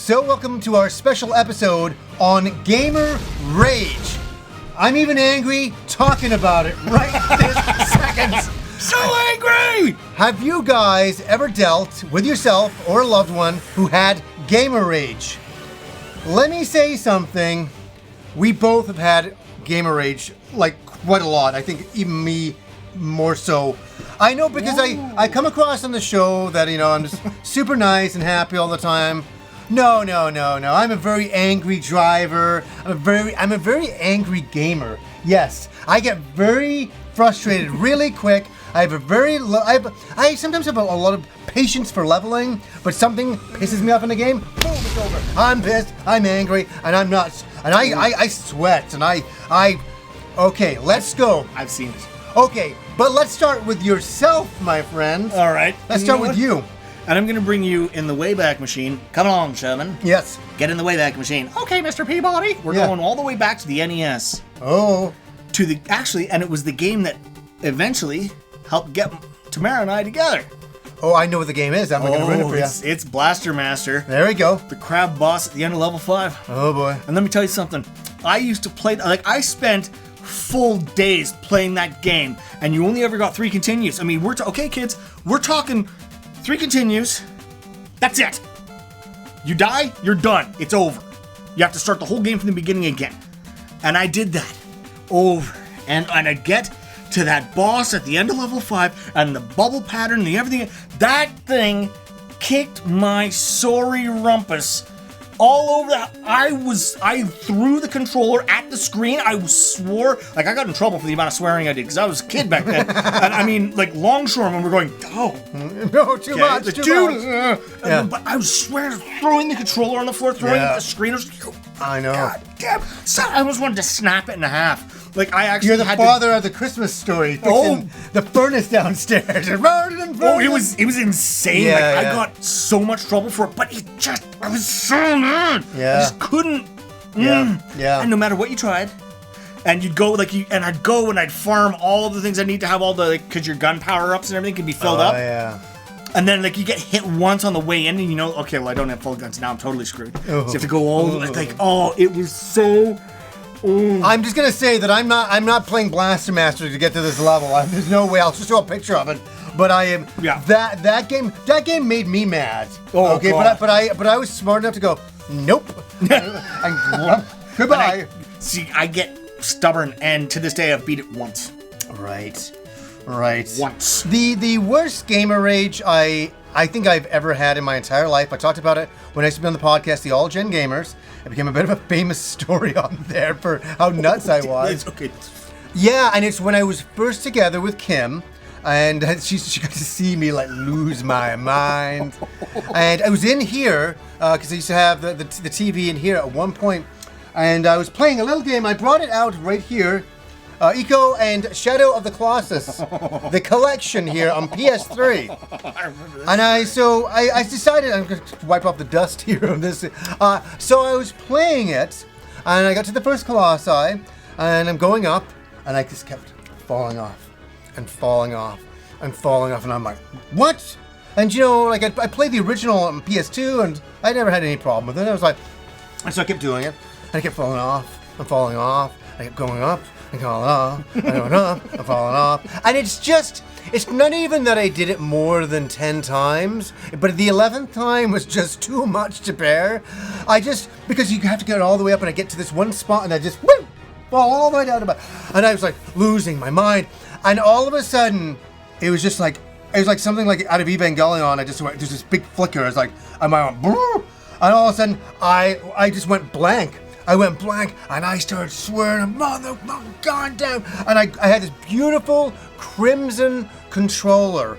So welcome to our special episode on Gamer Rage. I'm even angry talking about it right this second. So angry! Have you guys ever dealt with yourself or a loved one who had gamer rage? Let me say something. We both have had gamer rage, like quite a lot. I think even me more so. I know because I come across on the show that, I'm just super nice and happy all the time. No. I'm a very angry driver. I'm a very angry gamer. Yes, I get very frustrated really quick. I sometimes have a lot of patience for leveling, but something pisses me off in the game. Boom, it's over. I'm pissed. I'm angry, and I'm nuts. And I sweat. And okay, let's go. I've seen it. Okay, but let's start with yourself, my friend. All right. Let's start with you. And I'm going to bring you in the Wayback Machine. Come along, Sherman. Yes. Get in the Wayback Machine. Okay, Mr. Peabody. We're going all the way back to the NES. Oh. And it was the game that eventually helped get Tamara and I together. Oh, I know what the game is. I'm going to ruin it for you. It's Blaster Master. There we go. The crab boss at the end of level 5. Oh, boy. And let me tell you something. I used to play, I spent full days playing that game, and you only ever got 3 continues. I mean, okay, kids, we're talking 3 continues. That's it. You die, you're done. It's over. You have to start the whole game from the beginning again. And I did that over. And I'd get to that boss at the end of level 5, and the bubble pattern and everything. That thing kicked my sorry rumpus all over that. I threw the controller at the screen. I swore, I got in trouble for the amount of swearing I did, because I was a kid back then. And I mean, longshoremen were going, no, too much. But I was swearing, throwing the controller on the floor, throwing it at the screen. I know. God damn. So I almost wanted to snap it in half. I actually You're the father of the Christmas Story. Fixing the furnace downstairs. It was insane. Yeah, I got so much trouble for it, but I was so mad. Yeah. I just couldn't. Yeah. And no matter what you tried, and you'd go and I'd go and I'd farm all of the things I need to have all the, because your gun power-ups and everything can be filled up. Yeah. And then you get hit once on the way in, and okay, well, I don't have full guns now. I'm totally screwed. So you have to go all the way. It was so. I'm just gonna say that I'm not playing Blaster Master to get to this level. There's no way. I'll just show a picture of it. But I am. Yeah. That game made me mad. Oh, okay, God. but I was smart enough to go nope. and goodbye. I get stubborn, and to this day I've beat it once. Right. Once. The worst gamer rage I think I've ever had in my entire life. I talked about it when I used to be on the podcast, the All Gen Gamers. It became a bit of a famous story on there for how nuts I was. It's okay. Yeah, and it's when I was first together with Kim, and she got to see me lose my mind. And I was in here because I used to have the TV in here at one point, and I was playing a little game. I brought it out right here. Eco and Shadow of the Colossus, the collection here on PS3. And I decided, I'm going to wipe off the dust here on this. So I was playing it, and I got to the first Colossi, and I'm going up, and I just kept falling off, and I'm like, what? And I played the original on PS2, and I never had any problem with it. I was like, and so I kept doing it, and I kept falling off, I kept going up. I'm falling off, I'm falling off. And it's not even that I did it more than 10 times, but the 11th time was just too much to bear. Because you have to get all the way up, and I get to this one spot, and I just, fall all the way down to and I was losing my mind. And all of a sudden, it was like something out of Evangelion. There's this big flicker. It's and all of a sudden, I just went blank. I went blank, and I started swearing, motherfucker, goddamn. And I had this beautiful crimson controller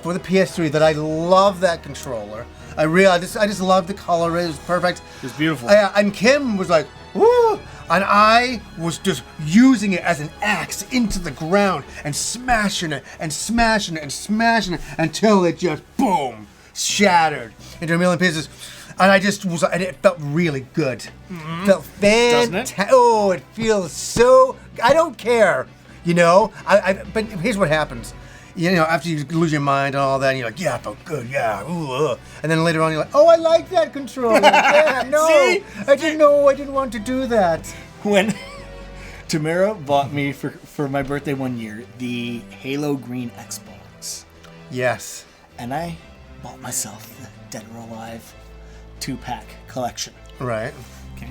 for the PS3 that I love that controller. I just love the color. It was perfect. It's beautiful. And Kim was like, woo! And I was just using it as an axe into the ground and smashing it until it just, boom, shattered into a million pieces. And I just was, and it felt really good. Mm-hmm. Felt fantastic. Oh, it feels so. I don't care, But here's what happens: you know, after you lose your mind and all that, and you're like, yeah, I felt good, yeah, ooh. And then later on, you're like, oh, I like that controller. Yeah, no, See? I didn't want to do that. When Tamara bought me for my birthday one year the Halo Green Xbox. Yes. And I bought myself the Dead or Alive 2-pack collection. Right. Okay.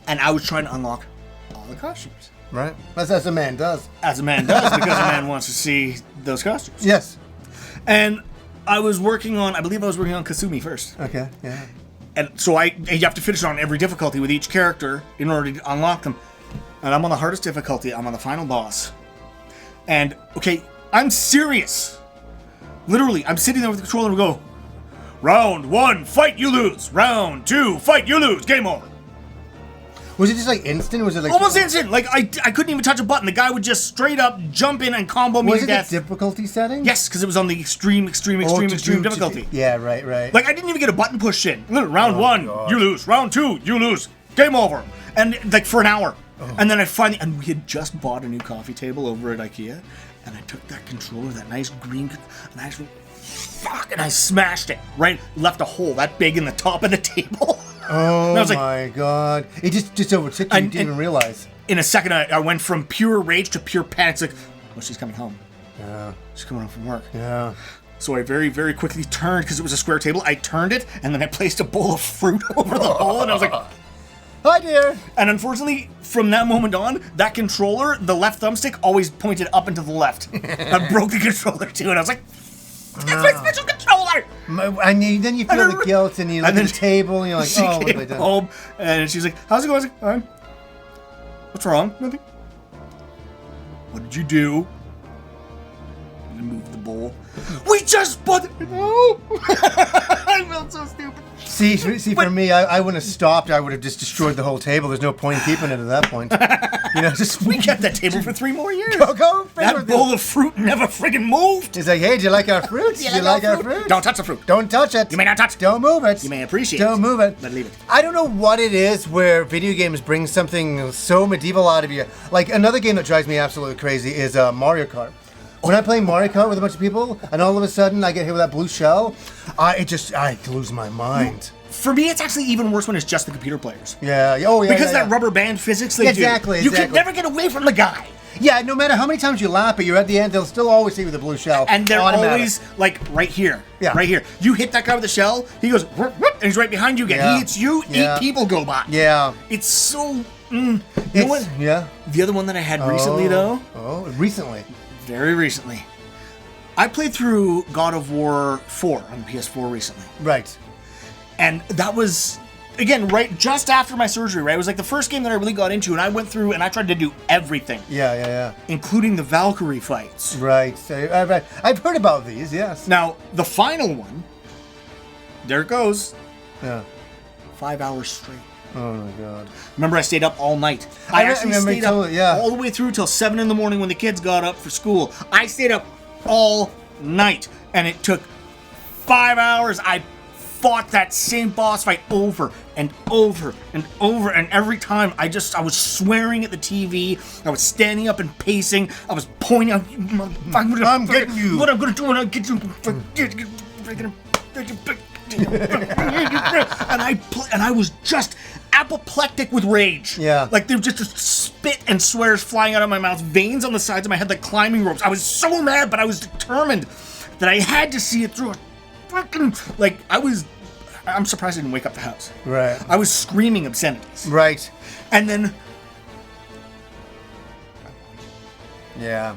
And I was trying to unlock all the costumes. Right. That's as a man does. As a man does, because a man wants to see those costumes. Yes. And I believe I was working on Kasumi first. Okay, yeah. And so you have to finish on every difficulty with each character in order to unlock them. And I'm on the hardest difficulty. I'm on the final boss. And, okay, I'm serious. Literally, I'm sitting there with the controller and we go, round 1, fight, you lose. Round 2, fight, you lose. Game over. Was it just like instant? Was it like Almost instant. Like, I couldn't even touch a button. The guy would just straight up jump in and combo me Was to it death. the difficulty setting? Yes, because it was on the extreme difficulty. Yeah, right. Like, I didn't even get a button pushed in. Round 1, God. you lose. Round 2, you lose. Game over. And, like, for an hour. And then and we had just bought a new coffee table over at IKEA, and I took that controller, that nice green, and I actually, and I smashed it, right? Left a hole that big in the top of the table. Oh I was like, my god. It just overtook you, you didn't even realize. In a second, I went from pure rage to pure panic. It's like, well, she's coming home. Yeah. She's coming home from work. Yeah. So I very, very quickly turned, because it was a square table, I turned it, and then I placed a bowl of fruit over the hole, and I was like, hi, dear. and unfortunately, from that moment on, that controller, the left thumbstick, always pointed up and to the left. I broke the controller too, and I was like, it's my special controller! Then you feel the guilt, and you look at the table, and you're like, She oh, what have I came done? home, and she's like, how's it going? I was like, fine. What's wrong? Nothing. What did you do? I moved the bowl. We just bought it! No! I felt so stupid. See, for me, I wouldn't have stopped. I would have just destroyed the whole table. There's no point in keeping it at that point. You know, just We kept that table for 3 more years. go. That bowl of fruit never friggin' moved. He's like, hey, do you like our fruit? Do you like our fruit? Don't touch the fruit. Don't touch it. You may not touch it. Don't move it. You may appreciate Don't it. move it. But leave it. I don't know what it is where video games bring something so medieval out of you. Like, another game that drives me absolutely crazy is Mario Kart. When I play Mario Kart with a bunch of people, and all of a sudden I get hit with that blue shell, I lose my mind. For me, it's actually even worse when it's just the computer players. Yeah. Oh, yeah. Because yeah, that rubber band physics they Exactly, do. You can exactly. never get away from the guy. Yeah, no matter how many times you lap it, you're at the end, they'll still always hit you with a blue shell. And they're Automatic. always, like, right here. Yeah. Right here. You hit that guy with the shell, he goes, whoop, whoop, and he's right behind you again. Yeah. He hits you, Yeah. 8 people go by. Yeah. It's so... You know what? Yeah. The other one that I had recently, though, Oh, recently. very recently, I played through God of War 4 on the PS4 recently. Right. And that was, again, right just after my surgery, right? It was like the first game that I really got into, and I went through and I tried to do everything, Yeah. including the Valkyrie fights. Right. So, I've heard about these, yes. Now, the final one, there it goes, Yeah. 5 hours straight. Oh my god. Remember, I stayed up all night. I actually remember you stayed up told me, yeah. all the way through till 7 in the morning when the kids got up for school. I stayed up all night, and it took 5 hours. I fought that same boss fight over and over and over, and every time I was swearing at the TV. I was standing up and pacing. I was pointing out, I'm getting you. What I'm gonna do when I get you. And I was just apoplectic with rage. Yeah. Like there was just spit and swears flying out of my mouth, veins on the sides of my head like climbing ropes. I was so mad, but I was determined that I had to see it through. I'm surprised I didn't wake up the house. Right. I was screaming obscenities. Right. And then Yeah.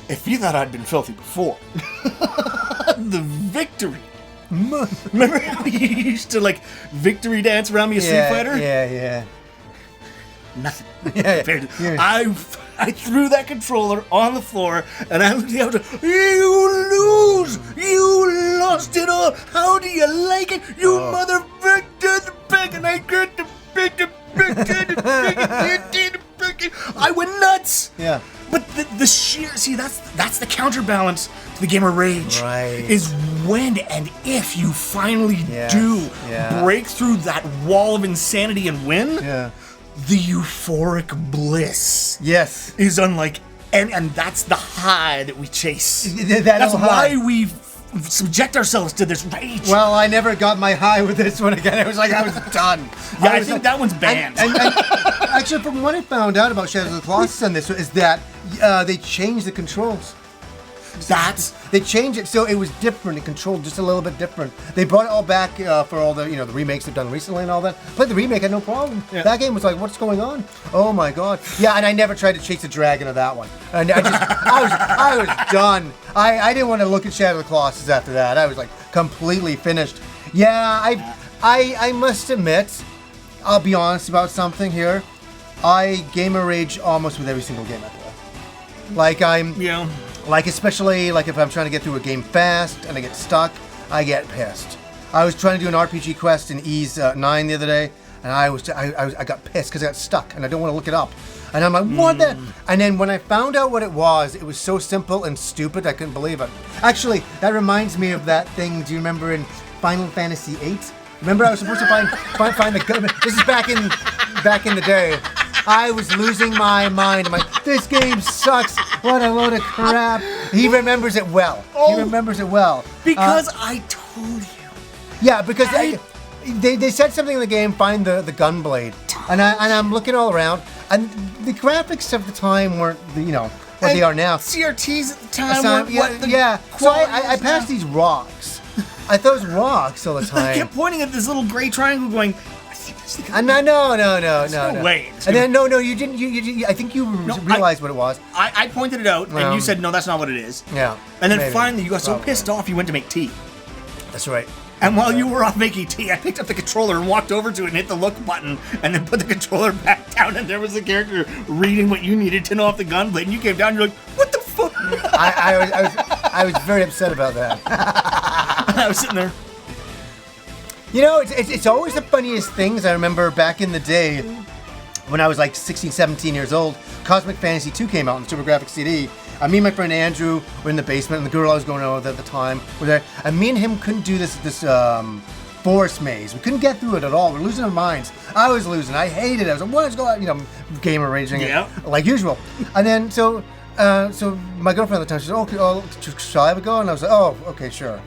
if you thought I'd been filthy before, the victory. Remember how you used to like victory dance around me, a Street Fighter? Yeah. Nothing. Yeah. Compared to- I threw that controller on the floor and I looked out. You lose! You lost it all! How do you like it? You motherfucker! And I got the big. I went nuts! Yeah. But the sheer that's the counterbalance to the gamer rage. Right. Is when and if you finally Yes, do yeah. break through that wall of insanity and win, Yeah. the euphoric bliss Yes. is unlike And that's the high that we chase. That That's little why high. we subject ourselves to this rage. Well, I never got my high with this one again. It was like I was done. Yeah, I was think that one's banned. And actually, from what I found out about Shadows of the Colossus on this is that they changed the controls. They changed it so it was different. It controlled just a little bit different. They brought it all back for all the the remakes they've done recently and all that. Played the remake, had no problem. Yeah. That game was like, what's going on? Oh my god! Yeah, and I never tried to chase the dragon of that one. And I was done. I didn't want to look at Shadow of the Colossus after that. I was like completely finished. Yeah, I must admit, I'll be honest about something here. I gamer rage almost with every single game I play. Like Like, especially, like, if I'm trying to get through a game fast and I get stuck, I get pissed. I was trying to do an RPG quest in Ys 9 the other day, and I got pissed because I got stuck, and I don't want to look it up. And I'm like, what the? And then when I found out what it was so simple and stupid, I couldn't believe it. Actually, that reminds me of that thing, do you remember in Final Fantasy VIII? Remember I was supposed to find the gun? This is back in the day. I was losing my mind. I'm like, this game sucks. What a load of crap. He remembers it well. He remembers it well. Because I told you. Yeah, because they said something in the game, find the gun blade. And I'm looking all around, and the graphics of the time weren't, what they are now. CRTs at the time yeah. So I passed these rocks. I thought it was rocks all the time. I kept pointing at this little gray triangle going, No. No way. And then no, you didn't. You I think you realized what it was. I pointed it out, and you said no, that's not what it is. Yeah. And then finally, you got so pissed off, you went to make tea. That's right. And while you were off making tea, I picked up the controller and walked over to it and hit the look button, and then put the controller back down, and there was a character reading what you needed to know off the gun blade, and you came down, and you're like, what the fuck? I was very upset about that. I was sitting there. It's always the funniest things. I remember back in the day when I was like 16, 17 years old, Cosmic Fantasy 2 came out on the TurboGrafx CD. Me and my friend Andrew were in the basement, and the girl I was going out with at the time were there. And me and him couldn't do this forest maze. We couldn't get through it at all. We're losing our minds. I was losing. I hated it. I was like, what is going on? Gamer raging, like usual. And then so my girlfriend at the time, she said, okay, shall I have a go? And I was like, oh, okay, sure.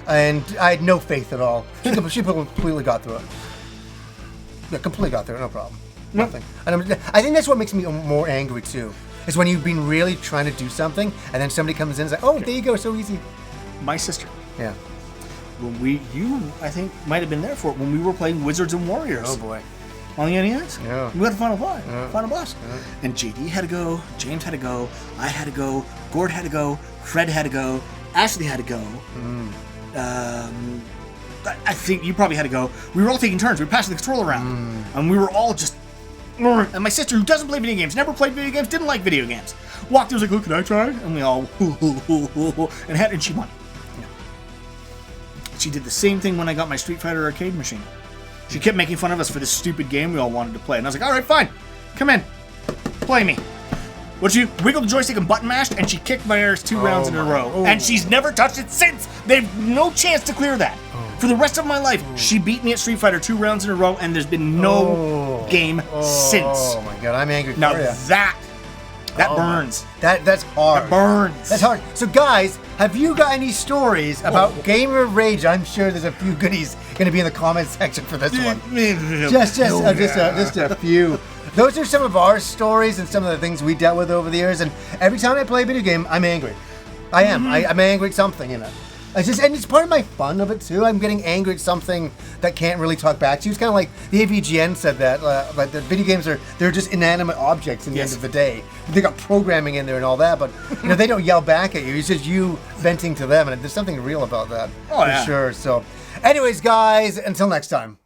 And I had no faith at all. She completely got through it. Yeah, completely got through it, no problem. Nothing. And I think that's what makes me more angry too. Is when you've been really trying to do something, and then somebody comes in and says, "Oh, there you go, so easy." My sister. Yeah. When I think might have been there for it when we were playing Wizards and Warriors. Oh boy. On the NES. Yeah. We had a Final Blast. Yeah. Final Blast. Yeah. And JD had to go. James had to go. I had to go. Gord had to go. Fred had to go. Ashley had to go. I think you probably had to go. We were all taking turns. We were passing the controller around, and we were all just. And my sister, who doesn't play video games, never played video games, didn't like video games, walked in and was like, "Oh, can I try?" And we all and she won. Yeah. She did the same thing when I got my Street Fighter arcade machine. She kept making fun of us for this stupid game we all wanted to play, and I was like, "All right, fine, come in, play me." What she wiggled the joystick and button mashed, and she kicked my ass 2 rounds in a row. Oh. And she's never touched it since. They've no chance to clear that. For the rest of my life, she beat me at Street Fighter 2 rounds in a row, and there's been no game since. Oh my god, I'm angry now for you. That burns. That's hard. That burns. That's hard. So guys, have you got any stories about gamer rage? I'm sure there's a few goodies going to be in the comment section for this one. just a few. Those are some of our stories and some of the things we dealt with over the years. And every time I play a video game, I'm angry. I am. I'm angry at something in it. And it's part of my fun of it too. I'm getting angry at something that can't really talk back to you. It's kind of like the AVGN said that, like the video games they're just inanimate objects in the end of the day. They got programming in there and all that, but they don't yell back at you. It's just you venting to them, and there's something real about that for sure. So, anyways, guys, until next time.